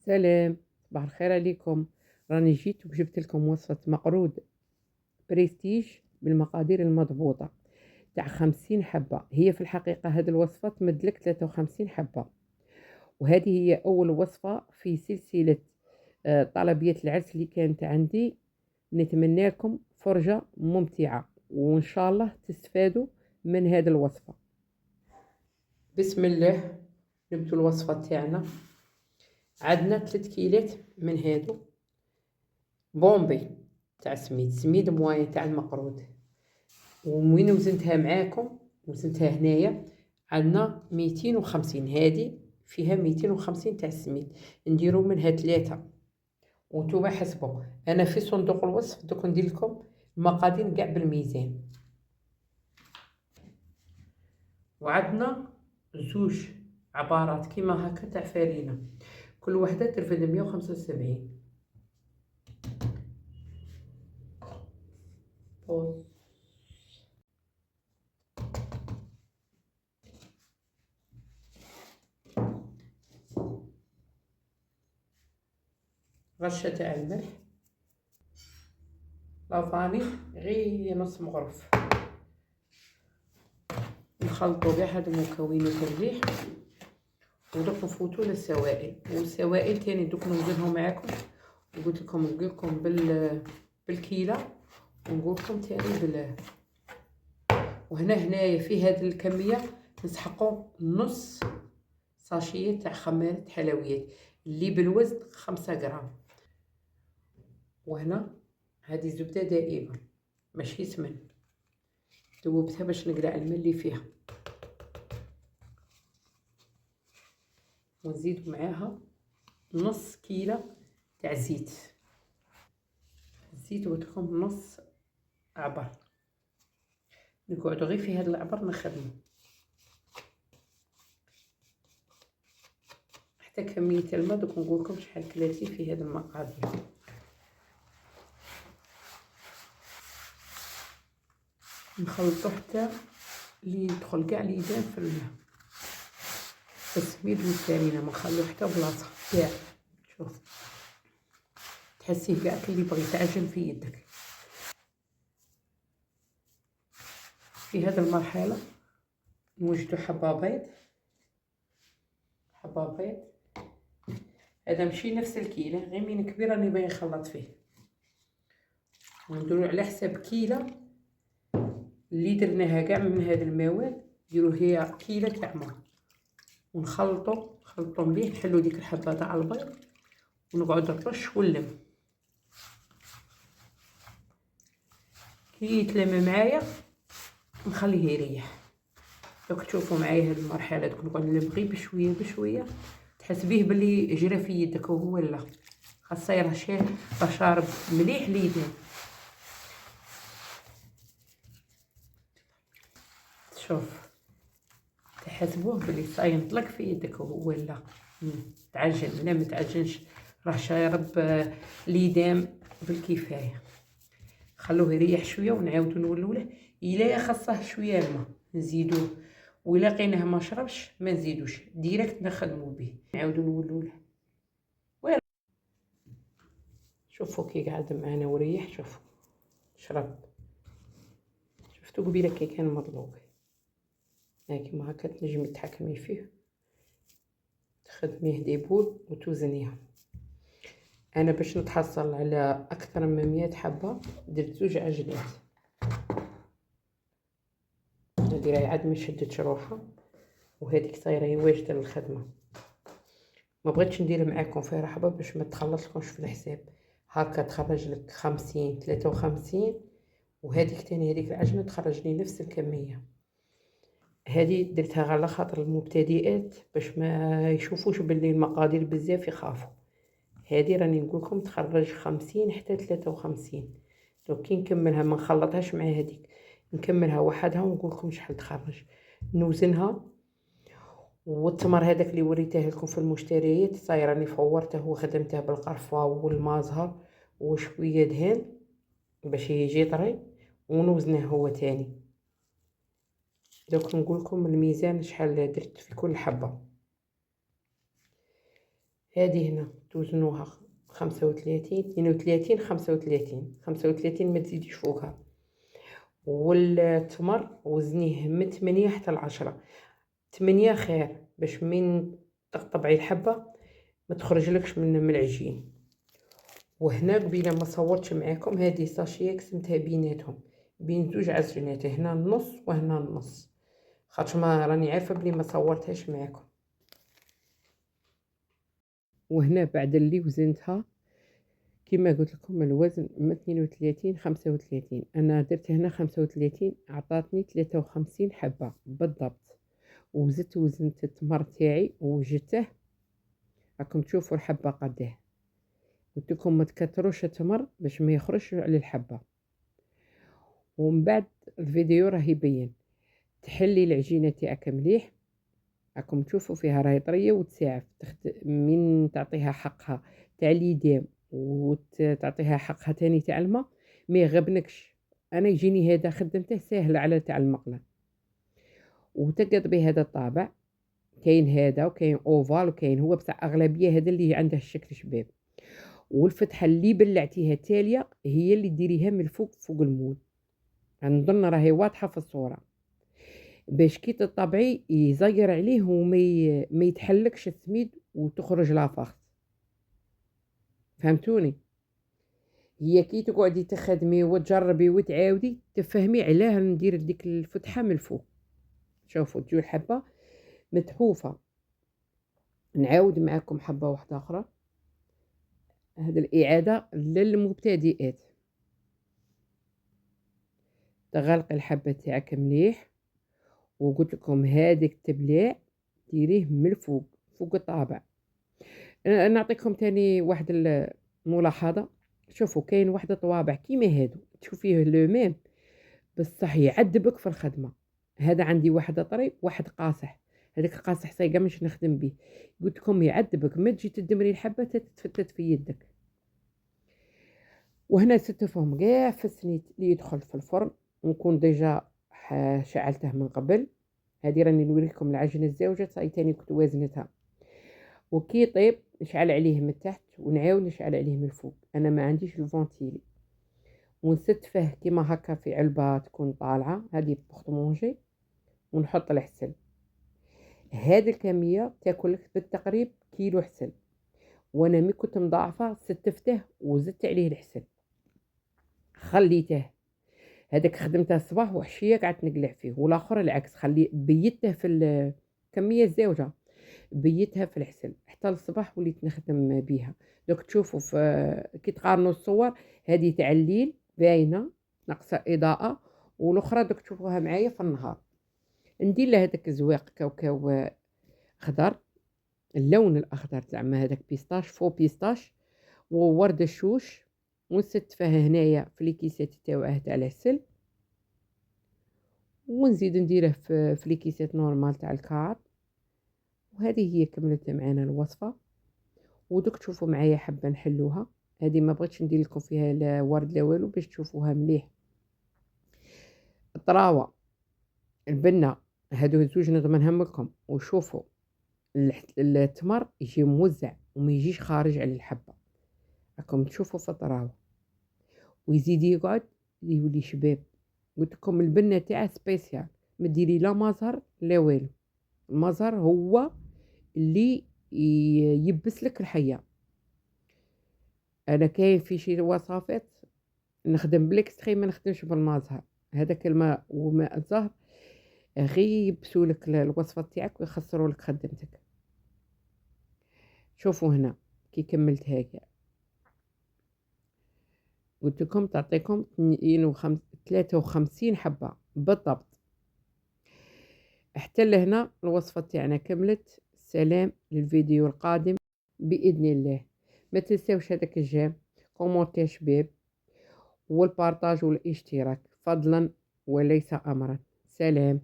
سلام، صباح الخير عليكم. راني جيت وجبت لكم وصفة مقرود بريستيج بالمقادير المضبوطة تاع 50 حبة. هي في الحقيقة هذه الوصفة تمدلك 53 حبة، وهذه هي أول وصفة في سلسلة طلبية العرس اللي كانت عندي. نتمنى لكم فرجة ممتعة وإن شاء الله تستفادوا من هذه الوصفة. بسم الله، نبدو الوصفة تاعنا. عندنا 3 كيلات من هادو بومبي تاع سميد موايا تاع المقرود. وين وزنتها معاكم، وزنتها هنايا عندنا 250. هذه فيها 250 تاع السميد، نديرو منها 3 وانتوما حسبوا. انا في صندوق الوصف دوك ندير لكم المقادير كاع بالميزان. وعندنا 2 عبارات كيما هكا تاع فرينه، كل وحده ترفد 175. رشة تاع الملح، لافاني غير نص مغرف. نخلطو كاع هاد المكونات مليح ودوك نفوتو للسوائل. والسوائل تاني دوك نوزنهم معاكم، وقلت لكم نقولكم بالكيله ونقولكم تاني هنايا في هاد الكميه نسحقو نص ساشيه تاع خميره حلويات اللي بالوزن 5 غرام. وهنا هذه زبده دائبه ماشي سمن، ذوبتها باش نقلع الماء اللي فيها. ونزيد معاها نص كيلة تاع زيت. الزيت ودكم نص عبر، نقعدو غير في هذا العبر نخدمو حتى كمية الماء. دوك نقولكم شحال كلاتي في هذا المقادير. نخلطو حتى اللي يدخل كاع اليدان في الماء، السميد والفرينه ما نخلو حتى بلاصه كاع. شوف تحسيه كاع كلي بغي يتعجن في يدك. في هذه المرحله نوجدو حبه بيض. هذا ماشي نفس الكيله، غير من كبير راني باغي نخلط فيه. ونديرو على حساب كيله اللي درناها كاع من هذا المواد، ديرو هي كيله تاع ما. ونخلطو مليح، نحلو ديك الحبه تاع البيض ونقعد نرش ونلم. كي يتلم معايا نخليه يريح. دوك تشوفوا معايا هاد المرحله، دوك نقعد نلم غير بشويه بشويه، تحس بيه بلي جرى في يدك وهو لا خاصه يرشيه شارب مليح ليدين. شوف تحسبوه بلي ينطلق في يدك وهو لا تعجن. لا متعجنش راه شارب ليدام بالكفايه. خلوه يريح شويه ونعاودو نولوله. الا خاصه شويه الماء نزيدوه، ولا لقيناه ما شربش ما نزيدوش، ديريكت نخدمو به نعاودو نولوله. شوفوا كي قعد معنا وريح. شوفوا شرب. شفتوا قبيله كي كان مطلوب. كيما هكا تنجمي تحكمي فيه، تخدميه ديبول وتوزنيه. انا باش نتحصل على اكثر من 100 حبه درت 2 عجلات. هذه راهي عاد ما شدتش روحها، وهذيك صايره هي واجده للخدمه. ما بغيتش ندير معاكم فيها رحبه باش ما تخلصلكمش في الحساب. هكا تخرج لك 50 53، وهذيك تاني هذيك العجنه تخرج لي نفس الكميه. هذه درتها على خاطر المبتدئات باش ما يشوفوش باللي المقادير بزاف يخافوا. هذه راني نقولكم تخرج 50 حتى 53. دونك كي نكملها ما نخلطهاش مع هذيك، نكملها وحدها ونقولكم شحال تخرج. نوزنها. والتمر هذاك اللي وريته لكم في المشتريات صاير راني فورته وخدمته بالقرفه والمازهر وشويه دهن باش يجي طري، ونوزنه هو تاني. دوك نقولكم الميزان شحال درت في كل حبه. هذه هنا توزنوها 35 32 35 35 ما تزيديش فوقها. والتمر وزنيه من 8 حتى ل10. 8 خير باش من تقطبعي الحبه ما تخرجلكش من العجين. وهنا قبيله ما صورتش معاكم هذه ساشيه قسمتها بيناتهم بين زوج عجينات، هنا النص وهنا النص، خاطر ما راني عارفه بلي ما صورتهاش معاكم. وهنا بعد اللي وزنتها كما قلت لكم الوزن من 32 35، انا درت هنا 35 عطاتني 53 حبه بالضبط. وزدت وزنت التمر تاعي ووجدته، راكم تشوفوا الحبه قداه. قلت لكم ما تكثروش التمر باش ما يخرجش على الحبه. ومن بعد الفيديو راه يبين تحلي العجينه تاعك مليح، راكم تشوفوا فيها راهي طريه وتساعف من تعطيها حقها تاع اليدام وتعطيها حقها تاني تاع الماء ما يغبنكش. انا يجيني هذا خدمته سهل على تاع المقله. وتقد بهذا الطابع، كاين هذا وكاين اوفال وكاين هو بصح اغلبيه هذا اللي عنده الشكل شباب. والفتحه اللي بلعتيها تاليه هي اللي ديريها من الفوق فوق المول، نظن راهي واضحه في الصوره باش كي تطبعي يزير عليه وما يتحلكش السميد وتخرج لافاخ. فهمتوني؟ هي كي تقعدي تخدمي وتجربي وتعاودي تفهمي علاه ندير ديك الفتحه من الفوق. شوفوا تجو الحبه متحوفه. نعاود معكم حبه واحده اخرى، هذه الاعاده للمبتدئات. تغلقي الحبه تاعك مليح، وقلت لكم هذيك التبليع ديريه من الفوق فوق الطابع. نعطيكم تاني واحد الملاحظه. شوفوا كاين واحد الطوابع كيما هادو تشوفيه لو ميم بصح يعذبك في الخدمه. هذا عندي واحد طري واحد قاصح، هذاك قاصح صايقه مش نخدم به. قلت لكم يعذبك ما تجي تدمري الحبه تتفتت في يدك. وهنا ستفهم كاع في السنيت اللي يدخل في الفرن ونكون ديجا شعلته من قبل. هذه راني نوريكم العجينه الزوجه صاي تاني كنت وازنتها. وكي طيب نشعل عليه من تحت ونعاود نشعل عليه من الفوق. انا ما عنديش الفونتيلي ونستفه كيما هكا في علبه تكون طالعه هذه بوخت مونجي ونحط الحسل. هذه الكميه تاكل لك بالتقريب كيلو حسل، وانا مي كنت مضاعفه ستفته وزدت عليه الحسل خليته. هذاك خدمته الصباح وحشيه قعدت نقلع فيه، والاخر العكس خلي بيته في الكميه الزوجه بيتها في الحسل حتى الصباح وليت نخدم بها. دوك تشوفوا في كي تقارنوا الصور هذه تاع الليل باينه ناقصه اضاءه، والاخرى دوك تشوفوها معايا في النهار. ندير لها هذاك الزواق كاوكاو خضر، اللون الاخضر زعما هذاك بيستاش فو بيستاش وورد الشوش، ونستفه هنايا في ليكيسات تاعه تاع العسل، ونزيد نديره في ليكيسات نورمال تاع الكار. وهذه هي كملت معنا الوصفه. ودوك تشوفوا معايا حبه نحلوها. هذه ما بغيتش ندير لكم فيها لا ورد لا والو باش تشوفوها مليح. الطراوه البنه هادو زوج نضمنهم لكم. وشوفوا التمر يجي موزع وما يجيش خارج على الحبه، راكم تشوفوا في الطراوه ويزيد يقعد يولي شباب. قلت لكم البنه تاعه سبيسيال، ما ديري لا مزهر لا والو. المزهر هو اللي يبس لك الحيه. انا كاين في شي وصفات نخدم بالاكستري ما نخدمش بالمازهر، هذاك الماء وماء الزهر غير يبسوا لك الوصفه تاعك ويخسروا لك خدمتك. شوفوا هنا كي كملت هكا قلت لكم تعطيكم 53 حبه بالضبط. حتى لهنا الوصفه تاعنا كملت. سلام للفيديو القادم باذن الله. ما تنساوش هذاك الجيم كومونتي شباب والبارطاج والاشتراك فضلا وليس امرا. سلام.